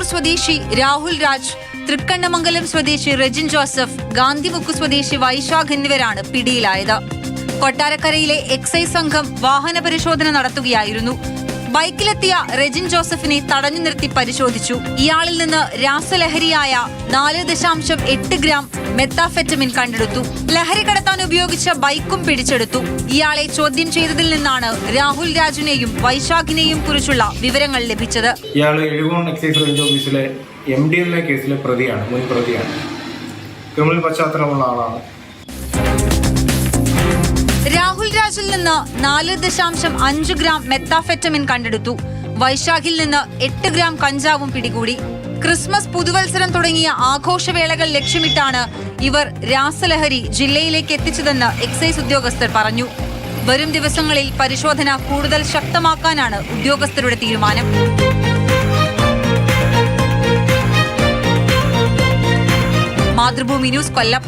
സ്വദേശി രാഹുൽ രാജ്, തൃക്കണ്ണമംഗലം സ്വദേശി റെജിൻ ജോസഫ്, ഗാന്ധിമുക്ക് സ്വദേശി വൈശാഖ് എന്നിവരാണ് പിടിയിലായത്. കൊട്ടാരക്കരയിലെ എക്സൈസ് സംഘം വാഹന പരിശോധന നടത്തുകയായിരുന്നു. ബൈക്കിലെത്തിയ റെജിൻ ജോസഫിനെ തടഞ്ഞു നിർത്തി പരിശോധിച്ചു. ഇയാളിൽ നിന്ന് രാസലഹരിയായ 4.8 ഗ്രാം മെത്താഫെറ്റമിൻ കണ്ടെടുത്തു. ലഹരി കടത്താൻ ഉപയോഗിച്ച ബൈക്കും പിടിച്ചെടുത്തു. ഇയാളെ ചോദ്യം ചെയ്തതിൽ നിന്നാണ് രാഹുൽ രാജിനെയും വൈശാഖിനെയും കുറിച്ചുള്ള വിവരങ്ങൾ ലഭിച്ചത്. ഇയാൾ എഴുകോൺ എക്സൈസ് റേഞ്ച് ഓഫീസിലെ MDLA കേസിലെ പ്രതിയാണ്, മുൻ പ്രതിയാണ്. ക്രിമിനൽ പശ്ചാത്തലമുള്ള ആളാണ്. രാഹുൽ രാജിൽ നിന്ന് 4.5 ഗ്രാം മെത്താഫെറ്റമിൻ കണ്ടെടുത്തു. വൈശാഖിൽ നിന്ന് 8 ഗ്രാം കഞ്ചാവും പിടികൂടി. ക്രിസ്മസ്, പുതുവത്സരം തുടങ്ങിയ ആഘോഷവേളകൾ ലക്ഷ്യമിട്ടാണ് ഇവർ രാസലഹരി ജില്ലയിലേക്ക് എത്തിച്ചതെന്ന് എക്സൈസ് ഉദ്യോഗസ്ഥർ പറഞ്ഞു. വരും ദിവസങ്ങളിൽ പരിശോധന കൂടുതൽ ശക്തമാക്കാനാണ് ഉദ്യോഗസ്ഥരുടെ തീരുമാനം. മാതൃഭൂമി ന്യൂസ്, കൊല്ലം.